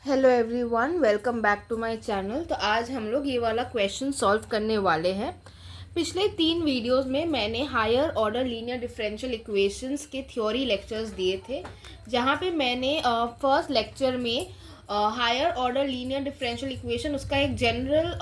Hello everyone, welcome back to my channel. तो आज हम लोग ये वाला क्वेश्चन सॉल्व करने वाले हैं। पिछले 3 वीडियोस में मैंने higher order linear differential equations के थ्योरी लेक्चर्स दिए थे, जहाँ पे मैंने फर्स्ट लेक्चर में higher order linear differential equation उसका एक जनरल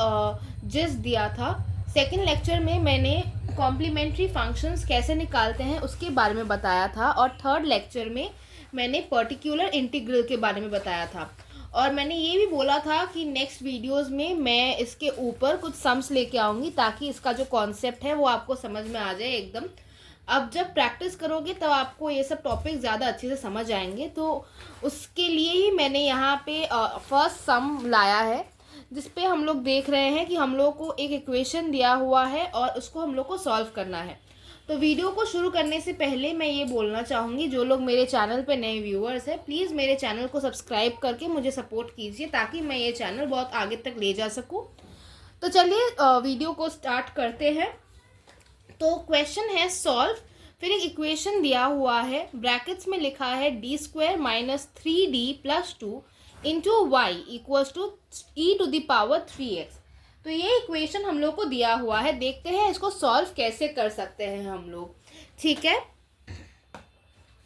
जिस्ट दिया था। सेकेंड लेक्चर में मैंने कॉम्प्लीमेंट्री फंक्शंस कैसे निकालते हैं उसके बारे में बताया था, और थर्ड लेक्चर में मैंने पर्टिकुलर इंटीग्रल के बारे में बताया था। और मैंने ये भी बोला था कि नेक्स्ट वीडियोस में मैं इसके ऊपर कुछ सम्स लेके आऊँगी ताकि इसका जो कॉन्सेप्ट है वो आपको समझ में आ जाए एकदम। अब जब प्रैक्टिस करोगे तब आपको ये सब टॉपिक ज़्यादा अच्छे से समझ आएंगे, तो उसके लिए ही मैंने यहाँ पे फर्स्ट सम लाया है, जिस पे हम लोग देख रहे हैं कि हम लोग को एक इक्वेशन दिया हुआ है और उसको हम लोग को सॉल्व करना है। तो वीडियो को शुरू करने से पहले मैं ये बोलना चाहूँगी, जो लोग मेरे चैनल पे नए व्यूअर्स हैं, प्लीज़ मेरे चैनल को सब्सक्राइब करके मुझे सपोर्ट कीजिए ताकि मैं ये चैनल बहुत आगे तक ले जा सकूँ। तो चलिए वीडियो को स्टार्ट करते हैं। तो क्वेश्चन है सॉल्व, फिर एक इक्वेशन दिया हुआ है, ब्रैकेट्स में लिखा है d² - 3d + 2 into y equals to e⁻³ 3x। तो ये इक्वेशन हम लोग को दिया हुआ है, देखते हैं इसको सॉल्व कैसे कर सकते हैं हम लोग। ठीक है,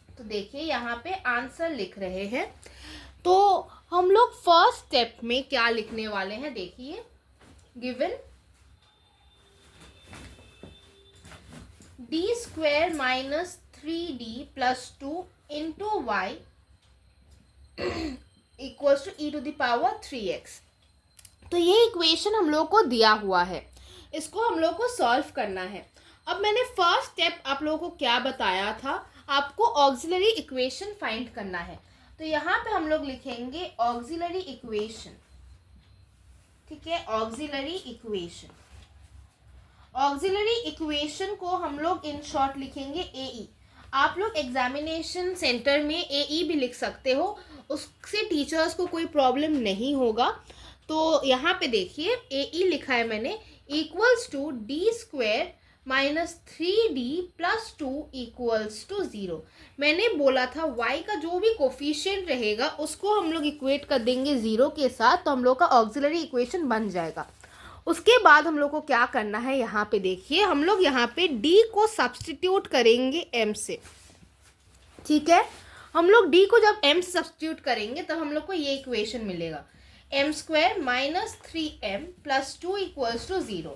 तो देखिए यहाँ पे आंसर लिख रहे हैं। तो हम लोग फर्स्ट स्टेप में क्या लिखने वाले हैं, देखिए given d² - 3d + 2 into y equals to e⁻³ 3x। तो ये इक्वेशन हम लोग को दिया हुआ है, इसको हम लोग को सॉल्व करना है। अब मैंने फर्स्ट स्टेप आप लोगों को क्या बताया था, आपको ऑक्सिलरी इक्वेशन फाइंड करना है। तो यहाँ पे हम लोग लिखेंगे ऑक्सिलरी इक्वेशन। ठीक है, ऑक्सिलरी इक्वेशन। ऑक्सिलरी इक्वेशन को हम लोग इन शॉर्ट लिखेंगे AE। आप लोग एग्जामिनेशन सेंटर में AE भी लिख सकते हो, उससे टीचर्स को कोई प्रॉब्लम नहीं होगा। तो यहाँ पे देखिए AE लिखा है मैंने, equals to d² - 3d + 2 equals to 0। मैंने बोला था y का जो भी कोफिशिएंट रहेगा उसको हम लोग इक्वेट कर देंगे 0 के साथ, तो हम लोग का ऑक्सिलरी इक्वेशन बन जाएगा। उसके बाद हम लोग को क्या करना है, यहाँ पे देखिए हम लोग यहाँ पे d को सब्सटीट्यूट करेंगे m से। ठीक है, हम लोग d को जब m से सब्सटीट्यूट करेंगे तब हम लोग को ये इक्वेशन मिलेगा, m² - 3m + 2 इक्वल्स टू 0।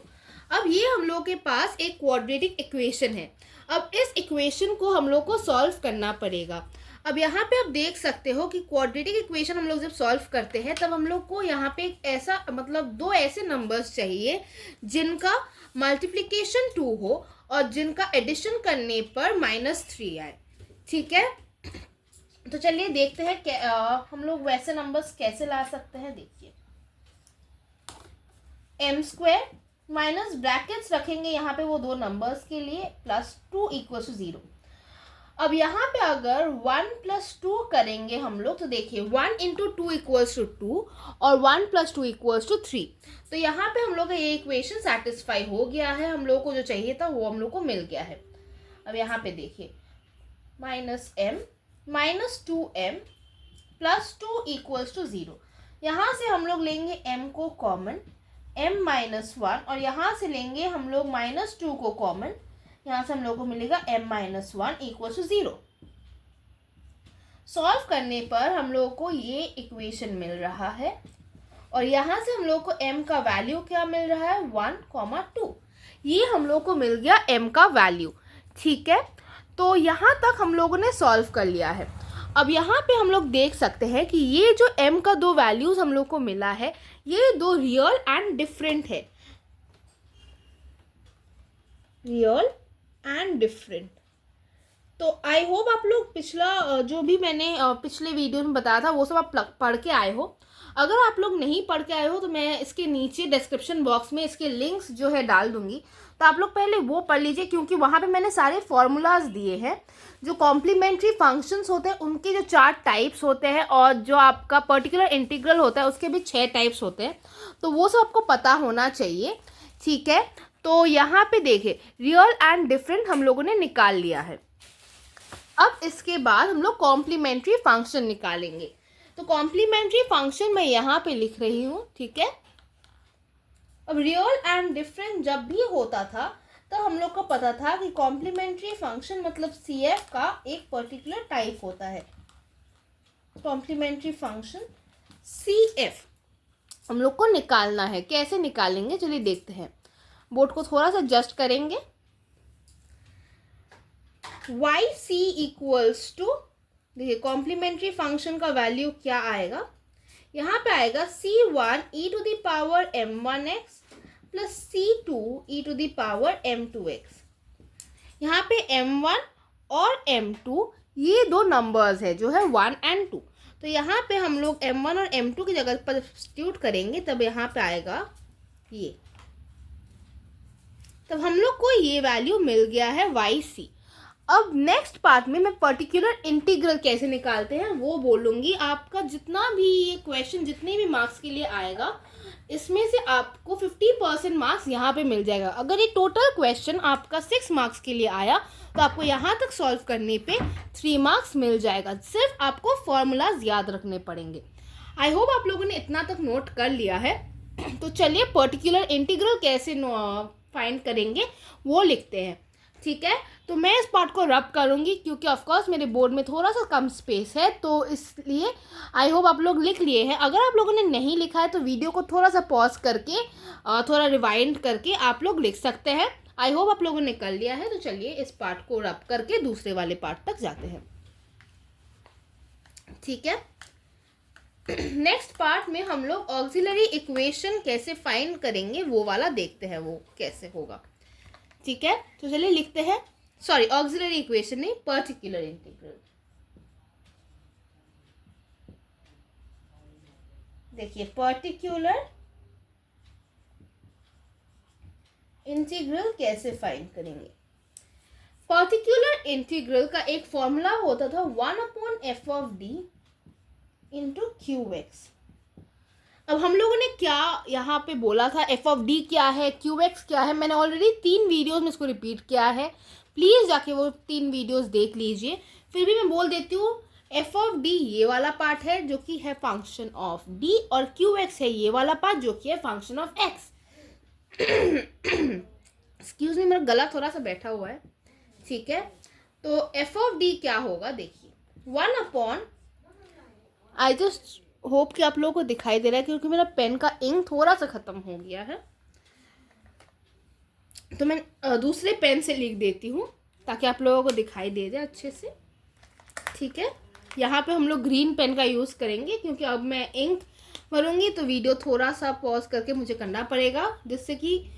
अब ये हम लोग के पास एक क्वाड्रेटिक इक्वेशन है। अब इस इक्वेशन को हम लोग को सॉल्व करना पड़ेगा। अब यहाँ पे आप देख सकते हो कि क्वाड्रेटिक इक्वेशन हम लोग जब सॉल्व करते हैं तब हम लोग को यहाँ पे एक ऐसा मतलब 2 ऐसे नंबर्स चाहिए जिनका मल्टीप्लिकेशन 2 हो और जिनका एडिशन करने पर -3 आए। ठीक है, तो चलिए देखते हैं हम लोग वैसे नंबर्स कैसे ला सकते हैं। देखिए m² माइनस ब्रैकेट्स रखेंगे यहाँ पे वो 2 नंबर्स के लिए +2 इक्वल्स टू 0। अब यहाँ पे अगर 1 + 2 करेंगे हम लोग, तो देखिए 1 × 2 इक्वल्स टू 2 और 1 + 2 इक्वल्स टू 3। तो यहाँ पे हम लोग का ये इक्वेशन सेटिस्फाई हो गया है, हम लोग को जो चाहिए था वो हम लोग को मिल गया है। अब यहाँ पे देखिए -m - 2m + 2 इक्वल्स टू 0। यहाँ से हम लोग लेंगे m को कॉमन, m - 1, और यहाँ से लेंगे हम लोग -2 को कॉमन, यहाँ से हम लोग को मिलेगा m - 1 इक्वल्स टू 0। सॉल्व करने पर हम लोग को ये इक्वेशन मिल रहा है, और यहाँ से हम लोग को m का वैल्यू क्या मिल रहा है, 1, 2। ये हम लोग को मिल गया m का वैल्यू। ठीक है, तो यहाँ तक हम लोगों ने सॉल्व कर लिया है। अब यहाँ पे हम लोग देख सकते हैं कि ये जो m का 2 वैल्यूज़ हम लोग को मिला है, ये 2 रियल एंड डिफरेंट है, रियल एंड डिफरेंट। तो आई होप आप लोग पिछला जो भी मैंने पिछले वीडियो में बताया था वो सब आप पढ़ के आए हो। अगर आप लोग नहीं पढ़ के आए हो तो मैं इसके नीचे डिस्क्रिप्शन बॉक्स में इसके लिंक्स जो है डाल दूंगी, तो आप लोग पहले वो पढ़ लीजिए, क्योंकि वहाँ पे मैंने सारे फॉर्मूलाज दिए हैं। जो कॉम्प्लीमेंट्री फंक्शंस होते हैं उनके जो 4 टाइप्स होते हैं, और जो आपका पर्टिकुलर इंटीग्रल होता है उसके भी 6 टाइप्स होते हैं, तो वो सब आपको पता होना चाहिए। ठीक है, तो यहाँ पे देखिए रियल एंड डिफरेंट हम लोगों ने निकाल लिया है। अब इसके बाद हम लोग कॉम्प्लीमेंट्री फंक्शन निकालेंगे। तो कॉम्प्लीमेंट्री फंक्शन मैं यहाँ पे लिख रही हूँ, ठीक है। अब रियल एंड डिफरेंट जब भी होता था तो हम लोग को पता था कि कॉम्प्लीमेंट्री फंक्शन मतलब CF का एक पर्टिकुलर टाइप होता है। कॉम्प्लीमेंट्री फंक्शन CF हम लोग को निकालना है। कैसे निकालेंगे चलिए देखते हैं। बोर्ड को थोड़ा सा एडजस्ट करेंगे। YC इक्वल्स टू, देखिए कॉम्प्लीमेंट्री फंक्शन का वैल्यू क्या आएगा, यहाँ पे आएगा C1 e to the power m1x प्लस C2 e to the power m2x। यहाँ पे m1 और m2 ये दो नंबर्स है जो है 1 and 2। तो यहाँ पे हम लोग m1 और m2 की जगह पर सब्स्टिट्यूट करेंगे, तब यहाँ पे आएगा ये, तब हम लोग को ये वैल्यू मिल गया है YC। अब नेक्स्ट पार्ट में मैं पर्टिकुलर इंटीग्रल कैसे निकालते हैं वो बोलूँगी। आपका जितना भी ये क्वेश्चन जितने भी मार्क्स के लिए आएगा, इसमें से आपको 50% मार्क्स यहाँ पे मिल जाएगा। अगर ये टोटल क्वेश्चन आपका 6 मार्क्स के लिए आया तो आपको यहाँ तक सॉल्व करने पे 3 मार्क्स मिल जाएगा। सिर्फ आपको फॉर्मूलाज याद रखने पड़ेंगे। आई होप आप लोगों ने इतना तक नोट कर लिया है। तो चलिए पर्टिकुलर इंटीग्रल कैसे फाइंड करेंगे वो लिखते हैं, ठीक है। तो मैं इस पार्ट को रब करूँगी क्योंकि ऑफकोर्स मेरे बोर्ड में थोड़ा सा कम स्पेस है, तो इसलिए आई होप आप लोग लिख लिए हैं। अगर आप लोगों ने नहीं लिखा है तो वीडियो को थोड़ा सा पॉज करके थोड़ा रिवाइंड करके आप लोग लिख सकते हैं। आई होप आप लोगों ने कर लिया है। तो चलिए इस पार्ट को रब करके दूसरे वाले पार्ट तक जाते हैं, ठीक है। नेक्स्ट पार्ट में हम लोग ऑक्सिलरी इक्वेशन कैसे फाइंड करेंगे वो वाला देखते हैं, वो कैसे होगा, ठीक है। तो चलिए लिखते हैं, सॉरी ऑक्सिलरी इक्वेशन नहीं, पर्टिकुलर इंटीग्रल। देखिए पर्टिकुलर इंटीग्रल कैसे फाइंड करेंगे। पर्टिकुलर इंटीग्रल का एक फॉर्मूला होता था 1/f(d) इंटू QX। अब हम लोगों ने क्या यहाँ पे बोला था, f(d) क्या है, QX क्या है, मैंने ऑलरेडी 3 वीडियोस में इसको रिपीट किया है। प्लीज़ जाके वो 3 वीडियोस देख लीजिए। फिर भी मैं बोल देती हूँ, f(d) ये वाला पार्ट है जो कि है फंक्शन ऑफ d, और QX है ये वाला पार्ट जो कि है function of x। Excuse me, मेरा गला थोड़ा सा बैठा हुआ है, ठीक है। तो f(d) क्या होगा, देखिए 1/, आई जस्ट होप कि आप लोगों को दिखाई दे रहा है क्योंकि मेरा पेन का इंक थोड़ा सा ख़त्म हो गया है, तो मैं दूसरे पेन से लिख देती हूँ ताकि आप लोगों को दिखाई दे दे अच्छे से, ठीक है। यहाँ पे हम लोग ग्रीन पेन का यूज़ करेंगे क्योंकि अब मैं इंक भरूंगी तो वीडियो थोड़ा सा पॉज करके मुझे करना पड़ेगा, जिससे कि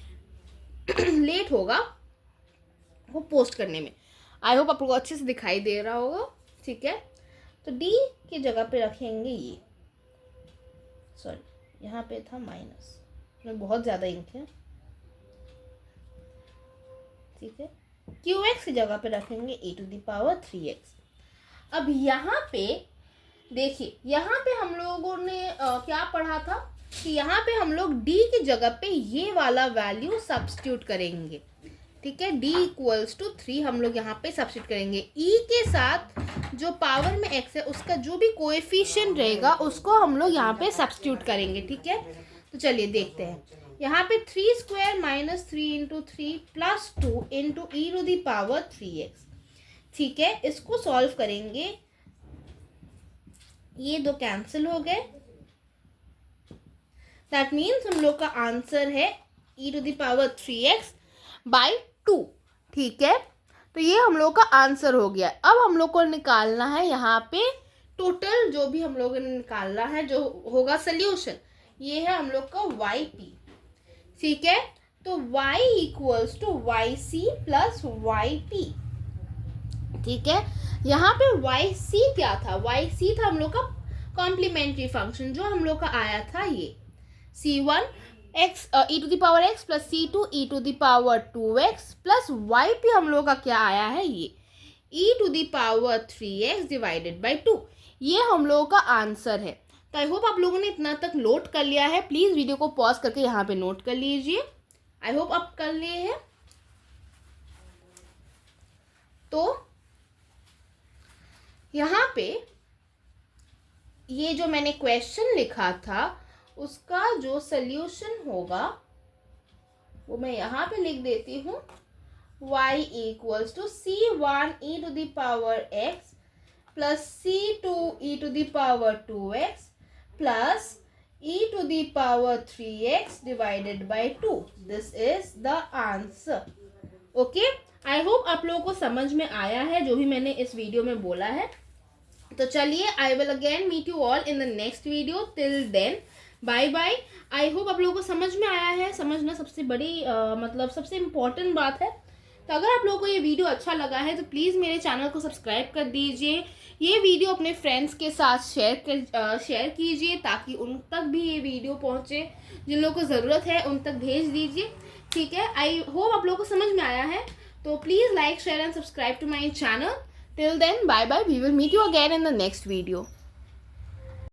लेट होगा वो पोस्ट करने में। आई होप आप लोगों को अच्छे से दिखाई दे रहा होगा, ठीक है। तो D की जगह पे रखेंगे ये, सॉरी यहाँ पे था माइनस, इसमें बहुत ज़्यादा इंक है, ठीक है। QX की जगह पे रखेंगे e⁻3x। अब यहाँ पे देखिए, यहाँ पे हम लोगों ने क्या पढ़ा था कि यहाँ पे हम लोग D की जगह पे ये वाला वैल्यू सब्स्टिट्यूट करेंगे, ठीक है। D = 3 हम लोग यहाँ पे सब्स्टिट्यूट करेंगे। E के साथ जो पावर में x है उसका जो भी कोएफिशिएंट रहेगा उसको हम लोग यहाँ पे सब्स्टिट्यूट करेंगे, ठीक है। तो चलिए देखते हैं। यहाँ पे 3² - 3 × 3 + 2 × e⁻3x, ठीक है। इसको सॉल्व करेंगे, ये दो कैंसिल हो गए, दैट मीन्स हम लोग का आंसर है e⁻3x/2, ठीक है। तो ये हम लोग का आंसर हो गया। अब हम लोग को निकालना है यहाँ पे टोटल, जो भी हम लोगों ने निकालना है जो होगा सोल्यूशन, ये है हम लोग का YP, ठीक है। तो Y = YC + YP, ठीक है। यहाँ पे YC क्या था, YC था हम लोग का कॉम्प्लीमेंट्री फंक्शन जो हम लोग का आया था, ये C1 x e⁻x + C2 e⁻2x + YP हम लोग का क्या आया है, ये e⁻3x / 2, ये हम लोगों का आंसर है। तो आई होप आप लोगों ने इतना तक नोट कर लिया है। प्लीज़ वीडियो को पॉज करके यहाँ पे नोट कर लीजिए। आई होप आप कर लिए हैं। तो यहाँ पे ये जो मैंने क्वेश्चन लिखा था उसका जो सल्यूशन होगा वो मैं यहाँ पे लिख देती हूँ, y equals to c1e⁻x plus c2e⁻2x plus e⁻3x divided by 2. This is the answer. Okay, I hope आप लोगों को समझ में आया है जो भी मैंने इस वीडियो में बोला है. तो चलिए, I will again meet you all in the next video. Till then bye bye. I hope आप लोगों को समझ में आया है. समझना सबसे बड़ी मतलब सबसे इम्पोर्टेंट बात है. तो अगर आप लोगों को ये वीडियो अच्छा लगा है तो प्लीज़ मेरे चैनल को सब्सक्राइब कर दीजिए. ये वीडियो अपने फ्रेंड्स के साथ शेयर कीजिए ताकि उन तक भी ये वीडियो पहुँचे. जिन लोगों को ज़रूरत है उन तक भेज दीजिए. ठीक है, आई होप आप लोगों को समझ में आया है. तो please like, share and subscribe to my channel. Till then, bye bye. We will meet you again in the next video.